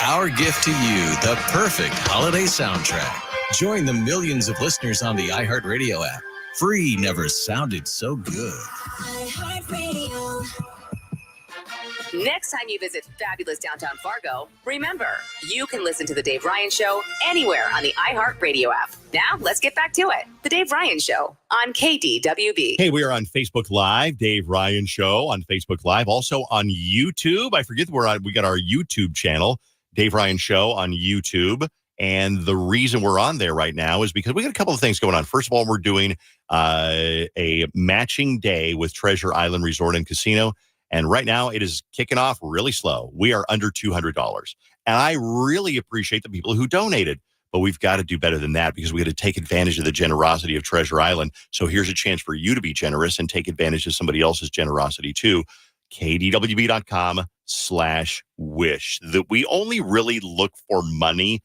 Our gift to you, the perfect holiday soundtrack. Join the millions of listeners on the iHeartRadio app. Free never sounded so good. iHeartRadio. Next time you visit fabulous downtown Fargo, remember, you can listen to The Dave Ryan Show anywhere on the iHeartRadio app. Now, let's get back to it. The Dave Ryan Show on KDWB. Hey, we are on Facebook Live, Dave Ryan Show on Facebook Live. Also on YouTube. I forget we got our YouTube channel, Dave Ryan Show on YouTube. And the reason we're on there right now is because we got a couple of things going on. First of all, we're doing a matching day with Treasure Island Resort and Casino. And right now, it is kicking off really slow. We are under $200. And I really appreciate the people who donated. But we've got to do better than that because we got to take advantage of the generosity of Treasure Island. So here's a chance for you to be generous and take advantage of somebody else's generosity too. KDWB.com/wish. That we only really look for money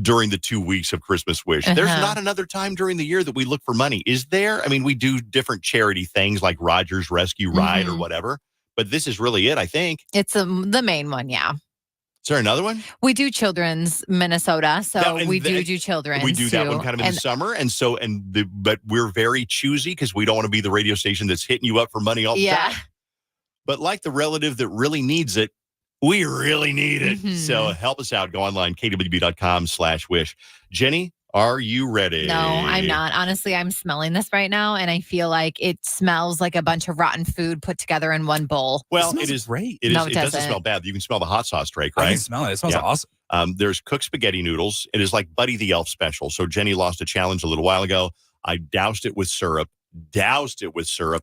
during the 2 weeks of Christmas Wish. There's not another time during the year that we look for money. Is there? I mean, we do different charity things like Rogers Rescue Ride or whatever. But this is really it, I think. It's the main one, yeah. Is there another one? We do children's Minnesota, so we do children's. We do that one kind of in the summer, but we're very choosy because we don't want to be the radio station that's hitting you up for money all the time. But like the relative that really needs it, we really need it. So help us out. Go online, kwb.com/wish. Jenny, are you ready? No, I'm not. Honestly, I'm smelling this right now, and I feel like it smells like a bunch of rotten food put together in one bowl. Well, it is great. It doesn't smell bad. You can smell the hot sauce, Drake, right? I can smell it. It smells awesome. There's cooked spaghetti noodles. It is like Buddy the Elf special. So Jenny lost a challenge a little while ago. I doused it with syrup,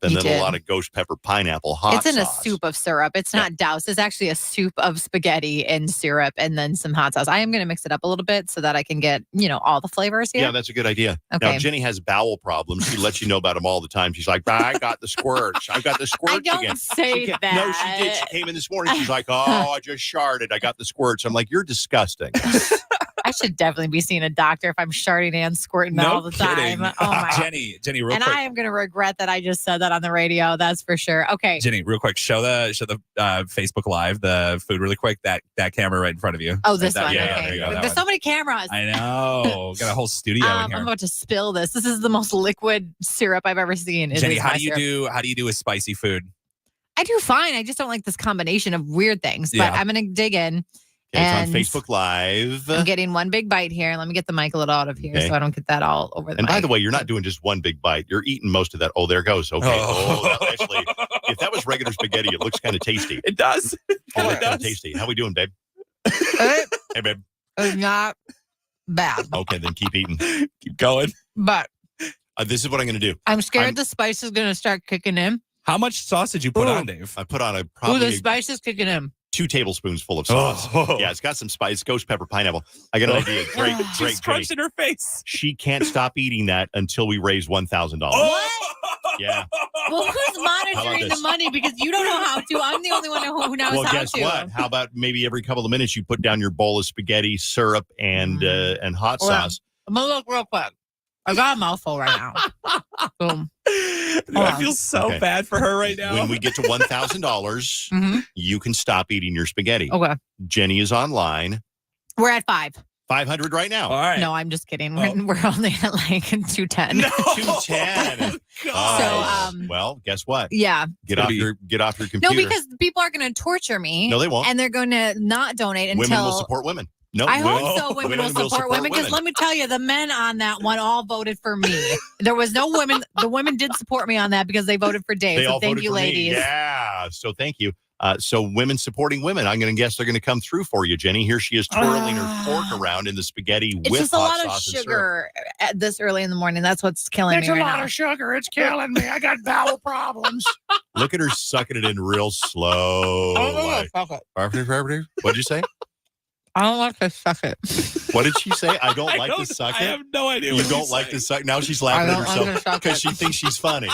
and then a lot of ghost pepper pineapple hot sauce. It's in a soup of syrup. It's not doused. It's actually a soup of spaghetti and syrup and then some hot sauce. I am going to mix it up a little bit so that I can get, all the flavors here. Yeah, that's a good idea. Okay. Now, Jenny has bowel problems. She lets you know about them all the time. She's like, I got the squirts. I've got the squirts I don't again. say that. No, she did. She came in this morning. She's like, I just sharted. I got the squirts. I'm like, you're disgusting. I should definitely be seeing a doctor if I'm sharding and squirting all the time. Oh my. Jenny, real quick. I am going to regret that I just said that on the radio. That's for sure. Okay. Jenny, real quick, show the Facebook Live, the food really quick. That camera right in front of you. Oh, this one. Yeah, okay. there you go, There's so many cameras. I know. Got a whole studio in here. I'm about to spill this. This is the most liquid syrup I've ever seen. Jenny, how do you do with spicy food? I do fine. I just don't like this combination of weird things. But I'm going to dig in. Okay, it's on Facebook Live. I'm getting one big bite here. Let me get the mic a little out of here so I don't get that all over the mic. And by the way, you're not doing just one big bite. You're eating most of that. Oh, there it goes. Okay. Actually, if that was regular spaghetti, it looks kind of tasty. It does. It looks kind of tasty. How we doing, babe? Hey, babe. It's not bad. Okay, then keep eating. Keep going. But this is what I'm going to do. I'm scared the spice is going to start kicking in. How much sauce did you put on, Dave? I put on the spice is kicking in. 2 tablespoons full of sauce. Yeah, it's got some spice, ghost pepper, pineapple. I got an idea. Drake, crunched in her face. She can't stop eating that until we raise $1,000. What? Yeah. Well, who's monitoring the money? Because you don't know how to. I'm the only one who knows how to. Well, guess what? How about maybe every couple of minutes you put down your bowl of spaghetti, syrup, and hot sauce? I'm going to look real quick. I got a mouthful right now. Boom. Dude, I feel so bad for her right now. When we get to $1,000, you can stop eating your spaghetti. Okay. Jenny is online. We're at 500 right now. All right. No, I'm just kidding. We're only at like 210. No. 210. So, well, guess what? Yeah. Get off your computer. No, because people are going to torture me. No, they won't. And they're going to not donate until women will support women. No, I hope so. Women will support women because let me tell you, the men on that one all voted for me. There was no women. The women did support me on that because they voted for Dave. So thank you, ladies. Yeah. So thank you. So women supporting women. I'm going to guess they're going to come through for you, Jenny. Here she is twirling her fork around in the spaghetti with hot sauce. It's just a lot of sugar at this early in the morning. That's what's killing me right now. It's a lot of sugar. It's killing me. I got bowel problems. Look at her sucking it in real slow. What'd you say? I don't like to suck it. What did she say? I don't like to suck it? I have no idea. You don't like to suck? Now she's laughing at herself because she thinks she's funny.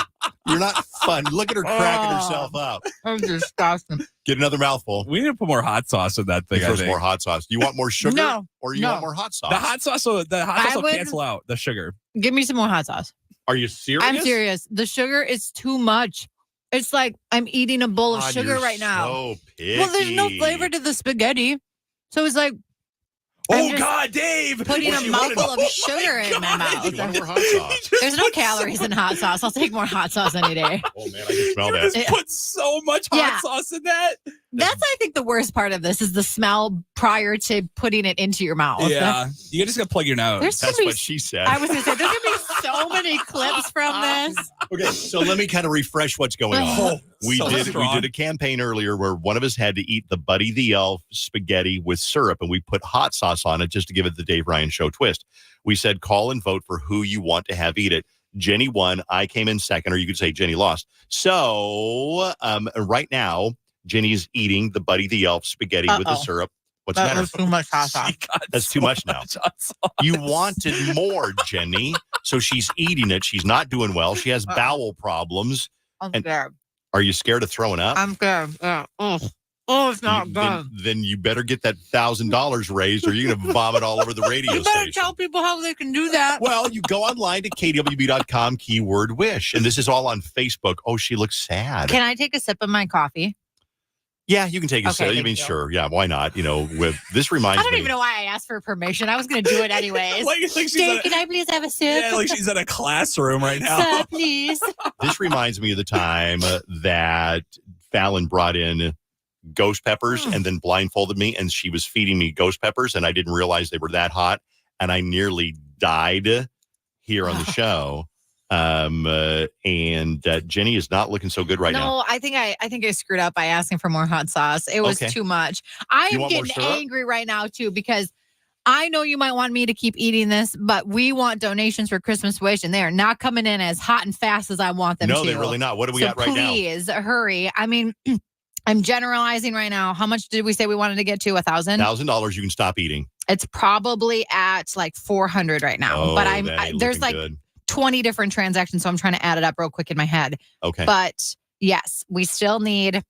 You're not fun. Look at her cracking herself up. I'm disgusting. Get another mouthful. We need to put more hot sauce in that thing. First, more hot sauce. Do you want more sugar? No. Or you want more hot sauce? The hot sauce will cancel out the sugar. Give me some more hot sauce. Are you serious? I'm serious. The sugar is too much. It's like I'm eating a bowl of sugar right now. So picky. Well, there's no flavor to the spaghetti. So it was like, oh God, Dave! Putting a mouthful of sugar in my mouth. Want more hot sauce? There's no calories in hot sauce. I'll take more hot sauce any day. Oh man, I can smell that. Just put so much hot sauce in that. That's, I think, the worst part of this is the smell prior to putting it into your mouth. Yeah, you just gotta plug your nose. That's what she said. I was going to say, there's going to be so many clips from this. Okay, so let me kind of refresh what's going on. We did a campaign earlier where one of us had to eat the Buddy the Elf spaghetti with syrup, and we put hot sauce on it just to give it the Dave Ryan Show twist. We said call and vote for who you want to have eat it. Jenny won. I came in second, or you could say Jenny lost. So right now, Jenny's eating the Buddy the Elf spaghetti with the syrup. What's the matter? That's too much hot sauce. That's too much now. You wanted more, Jenny. So she's eating it. She's not doing well. She has bowel problems. I'm scared. Are you scared of throwing up? I'm scared. Yeah. Oh, it's not good. Then you better get that $1,000 raised, or you're going to vomit all over the radio You better station. tell people how they can do that. Well, you go online to kwb.com, keyword wish. And this is all on Facebook. Oh, she looks sad. Can I take a sip of my coffee? Yeah, you can take a Okay, sip. I mean, sure. Yeah, why not? You know, with this reminds me. I don't even know why I asked for permission. I was going to do it anyways. Dave, can I please have a sip? Yeah, like she's in a classroom right now. Sir, please. This reminds me of the time that Fallon brought in ghost peppers and then blindfolded me, and she was feeding me ghost peppers, and I didn't realize they were that hot, and I nearly died here on the show. And Jenny is not looking so good right now. No, I think I screwed up by asking for more hot sauce. It was too much. I'm getting angry right now too, because I know you might want me to keep eating this, but we want donations for Christmas Wish, and they are not coming in as hot and fast as I want them to. No, they're really not. What do we got right now? Please hurry. I mean, I'm generalizing right now. How much did we say we wanted to get to? $1,000? $1,000. You can stop eating. It's probably at like 400 right now, but there's like 20 different transactions, so I'm trying to add it up real quick in my head. Okay. But yes, we still need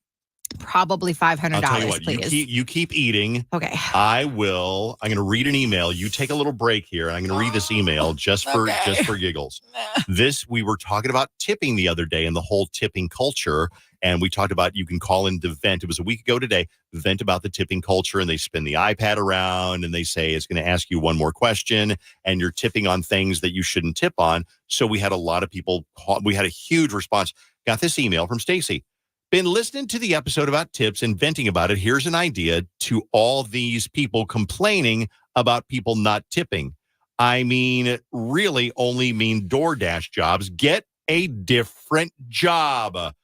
probably $500, I'll tell you what, please. You keep eating. Okay. I'm going to read an email. You take a little break here, and I'm going to read this email just for giggles. We were talking about tipping the other day and the whole tipping culture, and we talked about you can call in to vent. It was a week ago today. Vent about the tipping culture, and they spin the iPad around, and they say it's going to ask you one more question, and you're tipping on things that you shouldn't tip on. So we had a lot of people call. We had a huge response. Got this email from Stacy. Been listening to the episode about tips and venting about it. Here's an idea to all these people complaining about people not tipping. I mean, really only mean DoorDash jobs. Get a different job.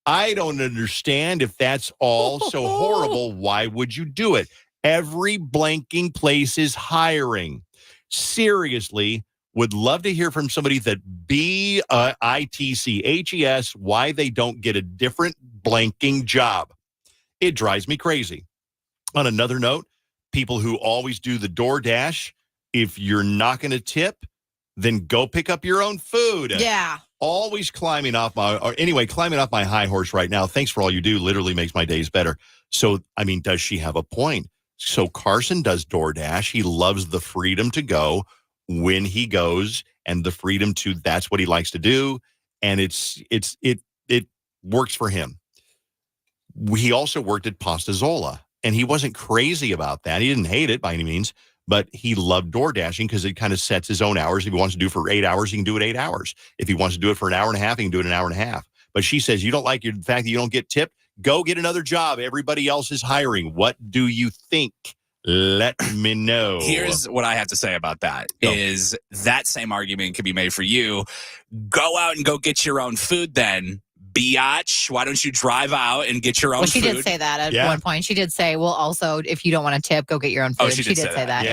I don't understand if that's all so horrible. Why would you do it? Every blanking place is hiring. Seriously, would love to hear from somebody that BITCHES why they don't get a different blanking job. It drives me crazy. On another note, people who always do the DoorDash, if you're not going to tip, then go pick up your own food. Yeah. Always climbing off my high horse right now. Thanks for all you do. Literally makes my days better. So, I mean, does she have a point? So Carson does DoorDash. He loves the freedom to go when he goes and the freedom to, that's what he likes to do. And it works for him. He also worked at Pastazola, and he wasn't crazy about that. He didn't hate it by any means, but he loved door dashing because it kind of sets his own hours. If he wants to do it for 8 hours, he can do it 8 hours. If he wants to do it for an hour and a half, he can do it an hour and a half. But she says, you don't like the fact that you don't get tipped? Go get another job. Everybody else is hiring. What do you think? Let me know. Here's what I have to say about that is that same argument could be made for you. Go out and go get your own food then. Biatch, why don't you drive out and get your own food? She did say that at one point. She did say, well, also, if you don't want to tip, go get your own food. Oh, she did say that.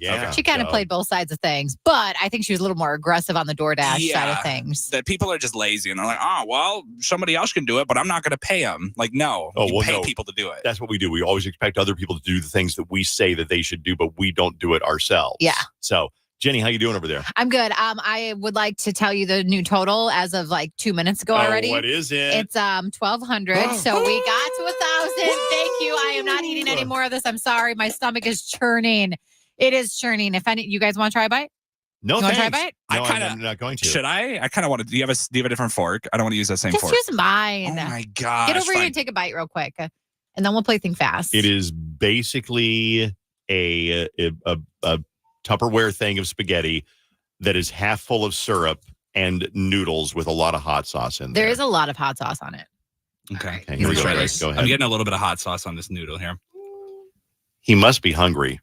Yeah. Okay. She kind of played both sides of things, but I think she was a little more aggressive on the DoorDash side of things. That people are just lazy and they're like, oh, well, somebody else can do it, but I'm not going to pay them. Like, no, pay people to do it. That's what we do. We always expect other people to do the things that we say that they should do, but we don't do it ourselves. Yeah. So, Jenny, how you doing over there? I'm good. I would like to tell you the new total as of like 2 minutes ago already. What is it? It's 1,200. So we got to 1,000. Thank you. I am not eating any more of this. I'm sorry. My stomach is churning. It is churning. If you guys want to try a bite? No, you want to try a bite? No, I'm not going to. Should I? I kind of want to. Do you have a different fork? I don't want to use that same fork. Just use mine. Oh my gosh. Get over here and take a bite real quick, and then we'll play Think Fast. It is basically a Tupperware thing of spaghetti that is half full of syrup and noodles with a lot of hot sauce in there. There is a lot of hot sauce on it. Okay. Here we go, Drake. Go ahead. I'm getting a little bit of hot sauce on this noodle here. He must be hungry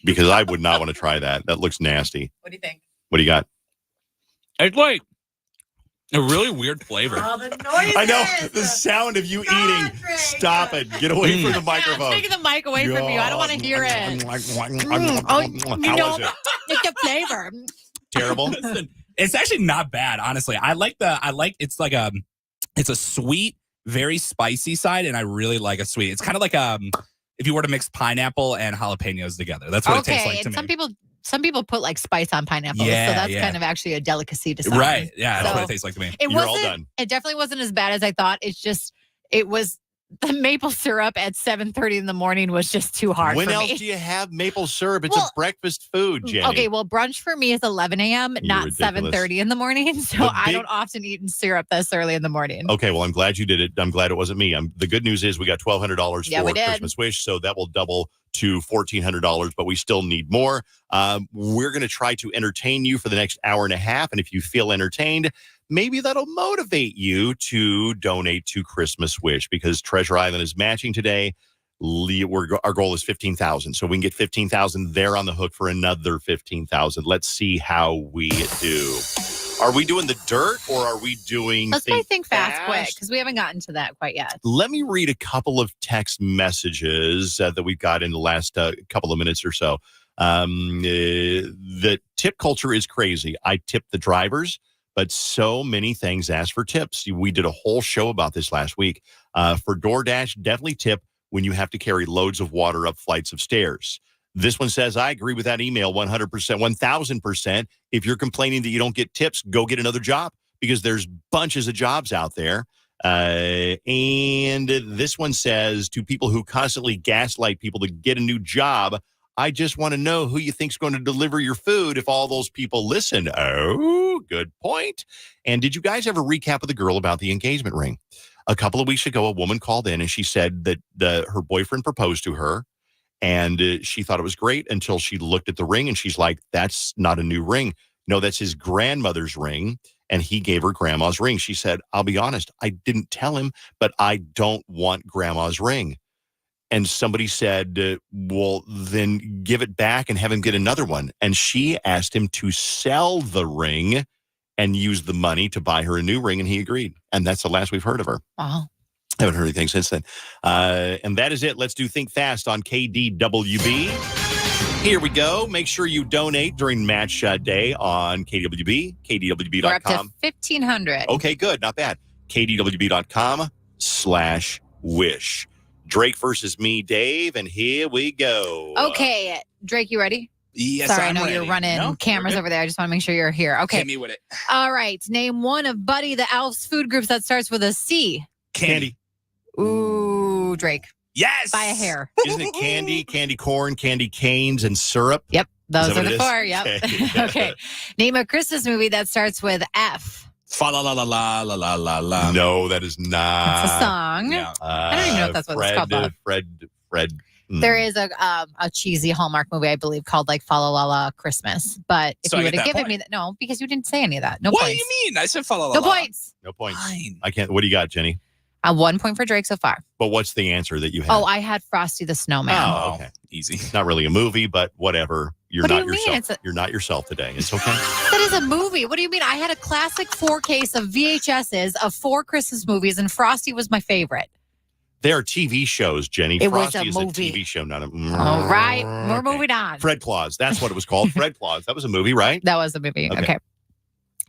because I would not want to try that. That looks nasty. What do you think? What do you got? It's like a really weird flavor. Oh, the noises. I know the sound of you eating. Drake. Stop it. Get away from the microphone. Take the mic away from you. I don't want to hear it. How was it? It's the flavor. Terrible. Listen, it's actually not bad, honestly. It's a sweet, very spicy side, and I really like a sweet. It's kind of like if you were to mix pineapple and jalapenos together. That's what it tastes like to me. Some people put like spice on pineapple, so that's kind of actually a delicacy to some. Right? Yeah, that's what it tastes like to me. You're all done. It definitely wasn't as bad as I thought. It was the maple syrup at 7:30 in the morning was just too hard. When for else me. do you have maple syrup? It's a breakfast food, Jenny. Okay, well, brunch for me is 11 a.m., not 7:30 in the morning. So I don't often eat syrup this early in the morning. Okay, well, I'm glad you did it. I'm glad it wasn't me. The good news is we got $1,200 for Christmas Wish, so that will double to $1,400, but we still need more. We're going to try to entertain you for the next hour and a half, and if you feel entertained, maybe that'll motivate you to donate to Christmas Wish because Treasure Island is matching today. Our goal is 15,000, so we can get 15,000. They're on the hook for another 15,000. Let's see how we do. Are we doing the dirt or are we doing? Let's play Think Fast Quick because we haven't gotten to that quite yet. Let me read a couple of text messages that we've got in the last couple of minutes or so. The tip culture is crazy. I tip the drivers, but so many things ask for tips. We did a whole show about this last week. For DoorDash, definitely tip when you have to carry loads of water up flights of stairs. This one says, I agree with that email 100%, 1,000%. If you're complaining that you don't get tips, go get another job because there's bunches of jobs out there. And this one says, to people who constantly gaslight people to get a new job, I just want to know who you think's going to deliver your food if all those people listen. Oh, good point. And did you guys ever recap with the girl about the engagement ring? A couple of weeks ago, a woman called in and she said that her boyfriend proposed to her. And she thought it was great until she looked at the ring and she's like, that's not a new ring. No, that's his grandmother's ring. And he gave her grandma's ring. She said, I'll be honest, I didn't tell him, but I don't want grandma's ring. And somebody said, well, then give it back and have him get another one. And she asked him to sell the ring and use the money to buy her a new ring. And he agreed. And that's the last we've heard of her. Wow. I haven't heard anything since then. And that is it. Let's do Think Fast on KDWB. Here we go. Make sure you donate during match day on KDWB, KDWB.com. We're up to 1,500. Okay, good. Not bad. KDWB.com/wish. Drake versus me, Dave, and here we go. Okay, Drake, you ready? Yes, Sorry, I'm I know ready. you're running cameras over there. I just want to make sure you're here. Okay. Hit me with it. All right. Name one of Buddy the Elf's food groups that starts with a C. Candy. Ooh, Drake. Yes. By a hair. Isn't it candy, candy corn, candy canes, and syrup? Yep. Those are the 4. Yep. Okay. Okay. Name a Christmas movie that starts with F. Fa la la la la la la la la. No, that is not. It's a song. Yeah. I don't even know if that's what it's called. Though. Fred. There is a cheesy Hallmark movie, I believe, called like Fa La La La Christmas. But if So you I would get have that given point. me that, no, because you didn't say any of that. No What points. do you mean? I said fa la la No la. points. No points. Fine. I can't. What do you got, Jenny? 1 point for Drake so far. But what's the answer that you have? Oh, I had Frosty the Snowman. Oh, okay. Easy. It's not really a movie, but whatever. You're What do not you mean? yourself. You're not yourself today. It's okay. That is a movie. What do you mean? I had a classic 4 case of VHSs of 4 Christmas movies, and Frosty was my favorite. They are TV shows, Jenny. It was Frosty a is movie. a TV show, not a. All right. We're Okay. moving on. Fred Claus. That's what it was called. Fred Claus. That was a movie, right? That was the movie. Okay. Okay.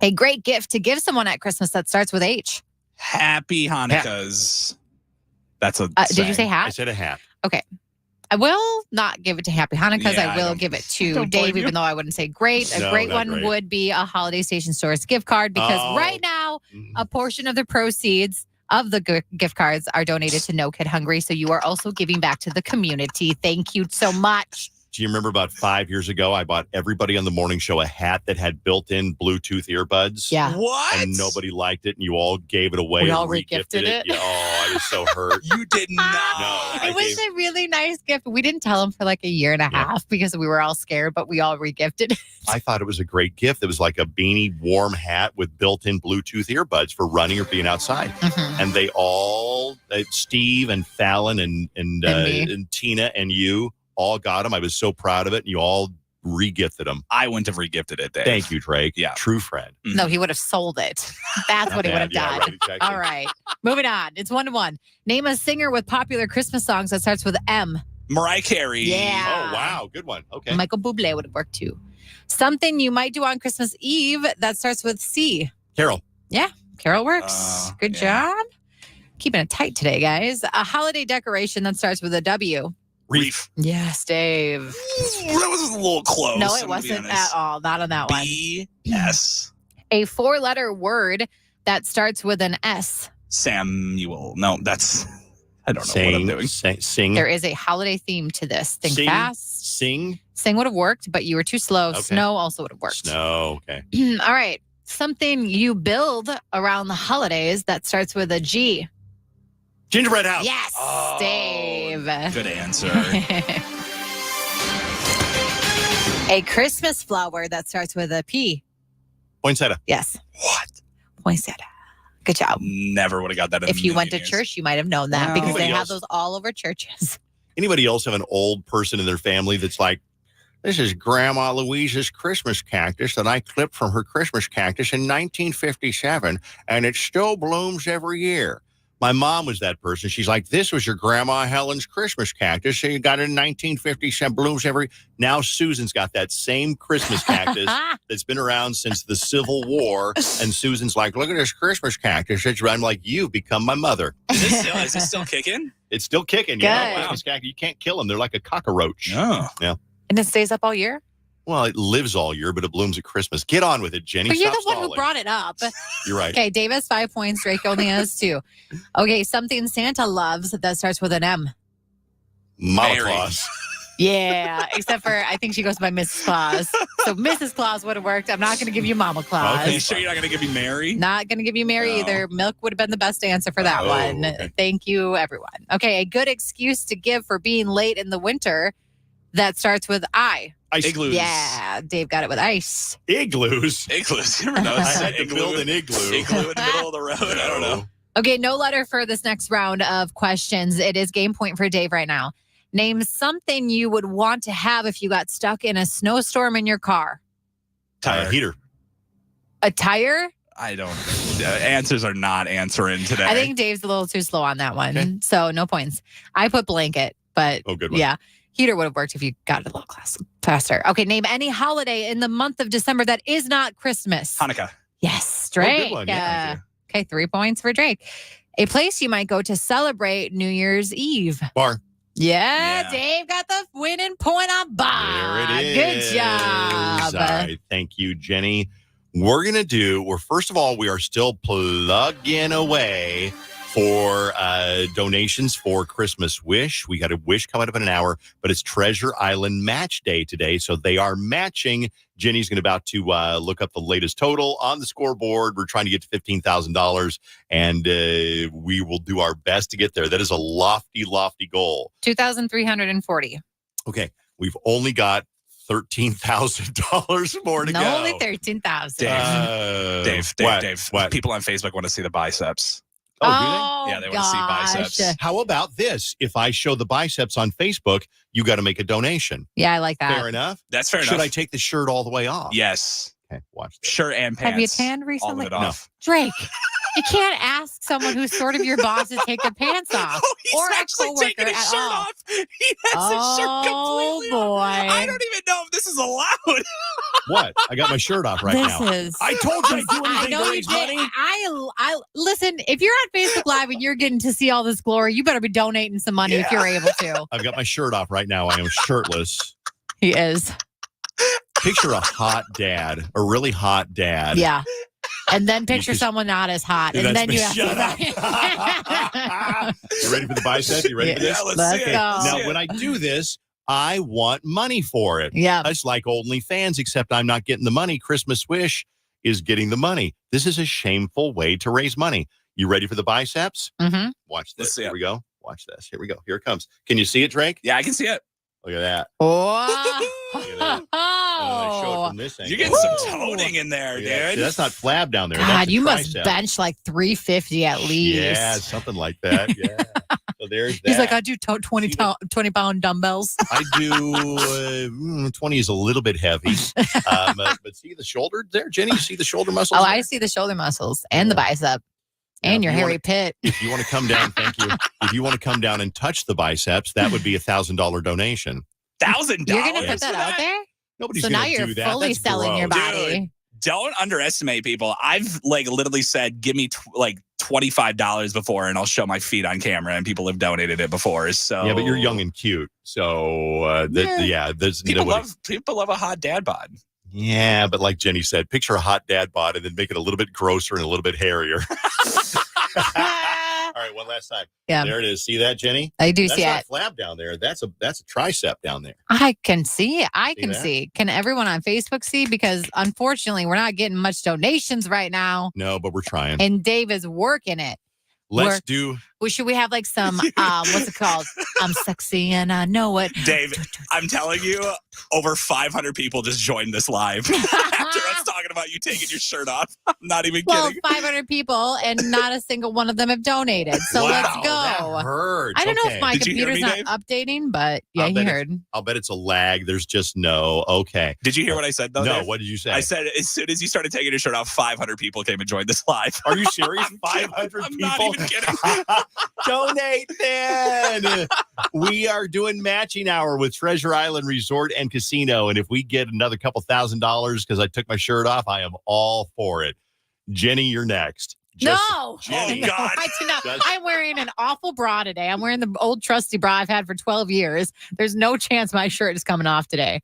A great gift to give someone at Christmas that starts with H. Happy Hanukkahs. That's a. Did you say I hat? said a hat. I will not give it to Happy Hanukkahs. Yeah, I I will don't- give it to don't blame Dave, you. even though I wouldn't say great. A No, great not one great. would be a Holiday Station Stores gift card because Oh. right now, a portion of the proceeds of the gift cards are donated to No Kid Hungry. So you are also giving back to the community. Thank you so much. Do you remember about 5 years ago, I bought everybody on the morning show a hat that had built-in Bluetooth earbuds? Yeah. What? And nobody liked it, and you all gave it away. We and all regifted it. Yeah, oh, I was so hurt. You did not. No, It was a really nice gift. We didn't tell him for like a year and a half because we were all scared, but we all regifted it. I thought it was a great gift. It was like a beanie, warm hat with built-in Bluetooth earbuds for running or being outside. Mm-hmm. And they all, Steve and Fallon and Tina and you all got them. I was so proud of it. And you all re-gifted them. I wouldn't have re-gifted it, Dave. Thank you, Drake. Yeah. True friend. Mm-hmm. No, he would have sold it. That's what he would have done. Right, exactly. All right. Moving on. It's 1-1. Name a singer with popular Christmas songs that starts with M. Mariah Carey. Yeah. Oh, wow. Good one. Okay. Michael Bublé would have worked too. Something you might do on Christmas Eve that starts with C. Carol. Yeah. Carol works. Good job. Keeping it tight today, guys. A holiday decoration that starts with a W. Reef. Yes, Dave. That was a little close. No, it wasn't at all. Not on that one. B-S. A 4-letter word that starts with an S. Samuel. No, that's... I don't know what I'm doing. Sing. There is a holiday theme to this. Think fast. Sing. Sing would have worked, but you were too slow. Okay. Snow also would have worked. Snow. Okay. All right. Something you build around the holidays that starts with a G. Gingerbread house. Yes, Oh, Dave. Good answer. A Christmas flower that starts with a P. Poinsettia. Yes. What? Poinsettia. Good job. Never would have got that. In If a you went to million years. church, you might have known that Wow. because they Anybody have else? those all over churches. Anybody else have an old person in their family that's like, this is Grandma Louise's Christmas cactus that I clipped from her Christmas cactus in 1957, and it still blooms every year. My mom was that person. She's like, this was your Grandma Helen's Christmas cactus. So you got it in 1957, blooms every... Now Susan's got that same Christmas cactus that's been around since the Civil War, and Susan's like, look at this Christmas cactus. I'm like, you've become my mother. Is it still kicking? It's still kicking. Good. Christmas cactus, you can't kill them. They're like a cockroach. No. And it stays up all year? Well, it lives all year, but it blooms at Christmas. Get on with it, Jenny. But you're Stop the one who stalling. brought it up. You're right. Okay, Dave has 5 points. Drake only has 2. Okay, something Santa loves that starts with an M. Mama Mary. Claus. Yeah, except for I think she goes by Mrs. Claus. So Mrs. Claus would have worked. I'm not going to give you Mama Claus. Are you sure you're not going to give me Mary? Not going to give you Mary No. either. Milk would have been the best answer for that Oh, one. okay. Thank you, everyone. Okay, a good excuse to give for being late in the winter that starts with I. Igloos. Yeah, Dave got it with ice. Igloos. Igloos. You ever know? I had to build an igloo. Igloo in the middle of the road. I don't know. Okay, no letter for this next round of questions. It is game point for Dave right now. Name something you would want to have if you got stuck in a snowstorm in your car. Tire. Heater. A tire? I don't. Answers are not answering today. I think Dave's a little too slow on that one. Okay. So no points. I put blanket, but Oh, good one. yeah. Heater would have worked if you got it a little faster. Okay, name any holiday in the month of December that is not Christmas. Hanukkah. Yes, Oh, Drake. good one. Yeah, Okay, 3 points for Drake. A place you might go to celebrate New Year's Eve. Bar. Yeah, Yeah. Dave got the winning point on bar. There it is. Good job. All right. Thank you, Jenny. First of all, we are still plugging away for donations for Christmas Wish. We got a wish coming up in an hour, but it's Treasure Island Match Day today. So they are matching. Jenny's about to look up the latest total on the scoreboard. We're trying to get to $15,000, and we will do our best to get there. That is a lofty, lofty goal. 2,340. Okay. We've only got $13,000 more to go. No, only 13,000. Dave. Dave. What? People on Facebook want to see the biceps. Oh, do Oh, Yeah, they want to see biceps. they? How about this? If I show the biceps on Facebook, you got to make a donation. Yeah, I like that. Fair enough. That's fair Should enough. I take the shirt all the way off? Yes. Okay, watch this. Shirt and pants. Have you tanned All recently? of it off. Drake, you can't ask someone who's sort of your boss to take their pants off. Oh, he's Or a actually coworker taking his at shirt all. off. He has his shirt completely boy. off. I don't even know if this is allowed. What? I got my shirt off right this now. is. I told you I'd do I anything know to you raise did. money. I listen. If you're on Facebook Live and you're getting to see all this glory, you better be donating some money if you're able to. I've got my shirt off right now. I am shirtless. He is. Picture a hot dad, a really hot dad. Yeah. And then picture just- someone not as hot, Yeah, and that's then me. you have Shut to. up. You ready for the bicep? You ready for this? Yeah, let's Let's see it. go. Let's see Now, it. when I do this, I want money for it. Yeah. It's like OnlyFans, except I'm not getting the money. Christmas Wish is getting the money. This is a shameful way to raise money. You ready for the biceps? Mm-hmm. Watch this. Here we go. Watch this. Here we go. Here it comes. Can you see it, Drake? Yeah, I can see it. Look at that. Oh. Look at that. I show it from this angle. You're getting some toning in there, dude. See, that's not flab down there. God, that's you tricep. must bench like 350 at least. Yeah, something like that. Yeah. So there's that. He's like, I do 20-pound dumbbells. I do 20 is a little bit heavy. But see the shoulder there, Jenny? You see the shoulder muscles? Oh, there? I see the shoulder muscles and the bicep and your hairy pit. If you want to come down, thank you. If you want to come down and touch the biceps, that would be $1,000 donation. $1,000? You're going to put that out there? Nobody's so going now to you're do that. fully That's selling gross. your body. Dude, don't underestimate people. I've literally said, give me $25 before and I'll show my feet on camera, and people have donated it before. So yeah, but you're young and cute. So there's people love a hot dad bod. Yeah, but like Jenny said, picture a hot dad bod and then make it a little bit grosser and a little bit hairier. All right, one last time. Yeah. There it is. See that, Jenny? I do That's see not it. flab down there. That's a tricep down there. I can see it. I See can that? see. Can everyone on Facebook see? Because unfortunately, we're not getting much donations right now. No, but we're trying. And Dave is working it. Let's do. Well, should we have like some, what's it called? I'm sexy and I know it. Dave, I'm telling you, over 500 people just joined this live after us talking about you taking your shirt off. I'm not even Well, kidding. 500 people and not a single one of them have donated. So Wow, let's go. That hurts. I don't know Okay. if my Did you hear computer's me, not updating, but yeah, he heard. I'll bet it's a lag. There's just no. Okay. Did you hear what I said, though? No, Dave? what did you say? I said, as soon as you started taking your shirt off, 500 people came and joined this live. Are you serious? I'm kidding. 500 I'm people? not even kidding. Donate then. We are doing matching hour with Treasure Island Resort and Casino. And if we get another couple $1,000s because I took my shirt off, I am all for it. Jenny, you're next. No. Jenny. Oh, God. I do not. I'm wearing an awful bra today. I'm wearing the old trusty bra I've had for 12 years. There's no chance my shirt is coming off today.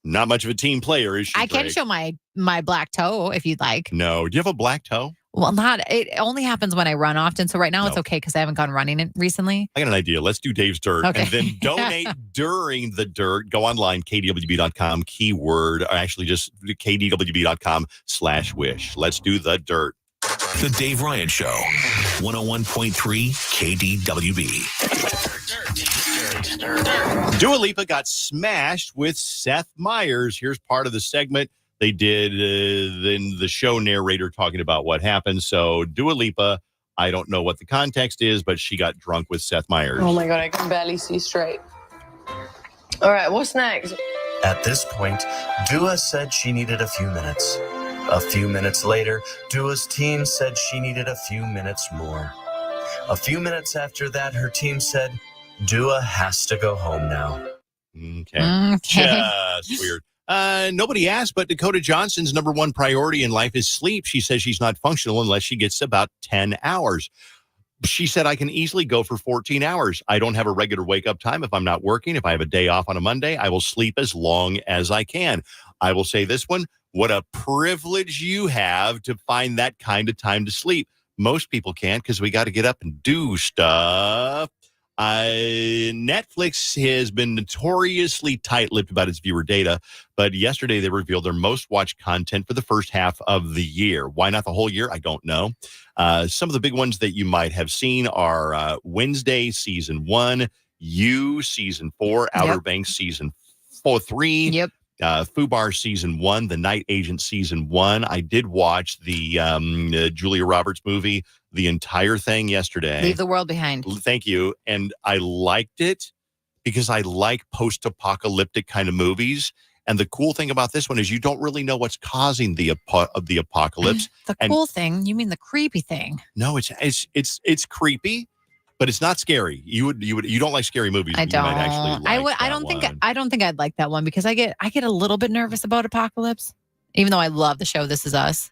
Not much of a team player, is she? I can Drake? show my black toe if you'd like. No. Do you have a black toe? Well, it only happens when I run often. So right now it's No. okay because I haven't gone running it recently. I got an idea. Let's do Dave's Dirt Okay. and then donate during the dirt. Go online, kdwb.com, keyword, or actually just kdwb.com/wish. Let's do the dirt. The Dave Ryan Show, 101.3 KDWB. Dua Lipa got smashed with Seth Meyers. Here's part of the segment they did in the show narrator talking about what happened. So Dua Lipa, I don't know what the context is, but she got drunk with Seth Meyers. Oh my God, I can barely see straight. All right, what's next? At this point, Dua said she needed a few minutes. A few minutes later, Dua's team said she needed a few minutes more. A few minutes after that, her team said, Dua has to go home now. Okay. Just weird. Nobody asked, but Dakota Johnson's number one priority in life is sleep. She says she's not functional unless she gets about 10 hours. She said, I can easily go for 14 hours. I don't have a regular wake-up time if I'm not working. If I have a day off on a Monday, I will sleep as long as I can. I will say this one, what a privilege you have to find that kind of time to sleep. Most people can't because we got to get up and do stuff. Netflix has been notoriously tight-lipped about its viewer data, but yesterday they revealed their most watched content for the first half of the year. Why not the whole year? I don't know. Some of the big ones that you might have seen are Wednesday, Season 1, You, Season 4, Outer Banks, Season 3. Yep. FUBAR Season 1, The Night Agent Season 1. I did watch the Julia Roberts movie, the entire thing yesterday. Leave the World Behind. Thank you. And I liked it because I like post-apocalyptic kind of movies. And the cool thing about this one is you don't really know what's causing the apocalypse. The cool thing? You mean the creepy thing? No, it's creepy, but it's not scary. You don't like scary movies. I You don't. might actually like I don't think I'd like that one because I get a little bit nervous about apocalypse. Even though I love the show This Is Us,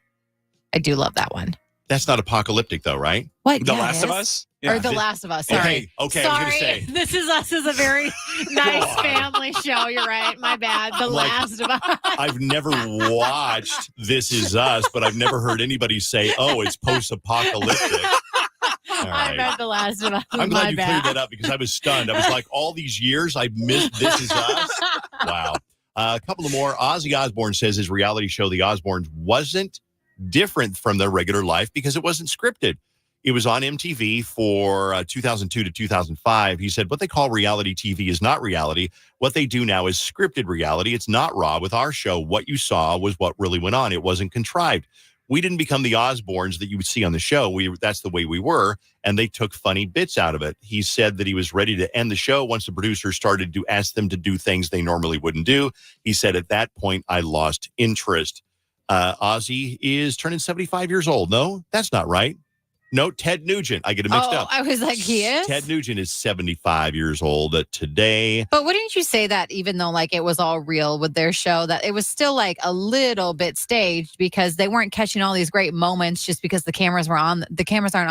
I do love that one. That's not apocalyptic though, right? What? The Yeah, Last it of is. Us? Or The Last of Us. Sorry. Okay. Sorry. I was gonna say. This Is Us is a very nice family show. You're right. My bad. The Last of Us. I've never watched This Is Us, but I've never heard anybody say, "Oh, it's post-apocalyptic." All I right. meant The Last of Us. I'm My glad you bad. cleared that up because I was stunned. I was like, all these years I've missed This Is Us. Wow. A couple of more. Ozzy Osbourne says his reality show, The Osbournes, wasn't different from their regular life because it wasn't scripted. It was on MTV for 2002 to 2005. He said, what they call reality TV is not reality. What they do now is scripted reality. It's not raw. With our show, what you saw was what really went on. It wasn't contrived. We didn't become the Osbournes that you would see on the show. That's the way we were, and they took funny bits out of it. He said that he was ready to end the show once the producers started to ask them to do things they normally wouldn't do. He said, at that point, I lost interest. Ozzy is turning 75 years old. No, that's not right. No, Ted Nugent. I get it mixed up. I was like, he is? Ted Nugent is 75 years old today. But wouldn't you say that even though like it was all real with their show, that it was still like a little bit staged because they weren't catching all these great moments just because the cameras aren't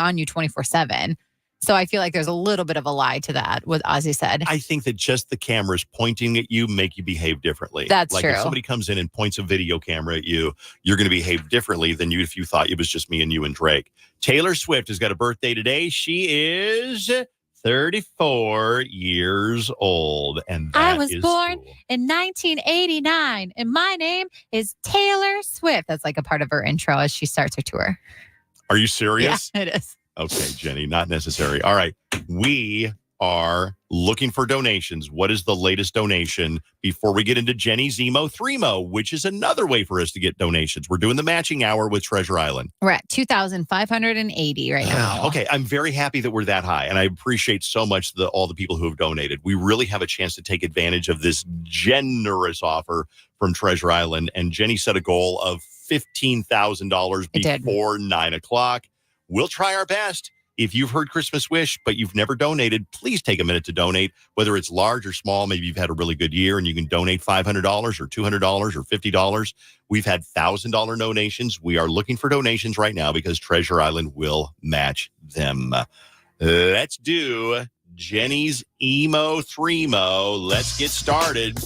on you 24/7. So I feel like there's a little bit of a lie to that, what Ozzy said. I think that just the cameras pointing at you make you behave differently. That's true. If somebody comes in and points a video camera at you, you're going to behave differently than if you thought it was just me and you and Drake. Taylor Swift has got a birthday today. She is 34 years old. And I was born cool. in 1989, and my name is Taylor Swift. That's like a part of her intro as she starts her tour. Are you serious? Yeah, it is. Okay, Jenny, not necessary. All right. We are looking for donations. What is the latest donation before we get into Jenny's Emo 3Mo, which is another way for us to get donations? We're doing the matching hour with Treasure Island. We're at 2,580 right now. Okay, I'm very happy that we're that high, and I appreciate so much all the people who have donated. We really have a chance to take advantage of this generous offer from Treasure Island, and Jenny set a goal of $15,000 before 9 o'clock. We'll try our best. If you've heard Christmas Wish, but you've never donated, please take a minute to donate, whether it's large or small. Maybe you've had a really good year and you can donate $500 or $200 or $50. We've had $1,000 donations. We are looking for donations right now because Treasure Island will match them. Let's do Jenny's Emo 3Mo. Let's get started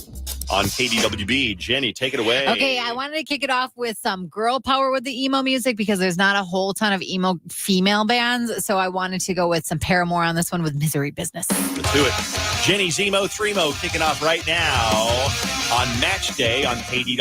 on KDWB. Jenny, take it away. Okay, I wanted to kick it off with some girl power with the emo music because there's not a whole ton of emo female bands. So I wanted to go with some Paramore on this one with Misery Business. Let's do it. Jenny's Emo 3Mo kicking off right now on Match Day on KDWB.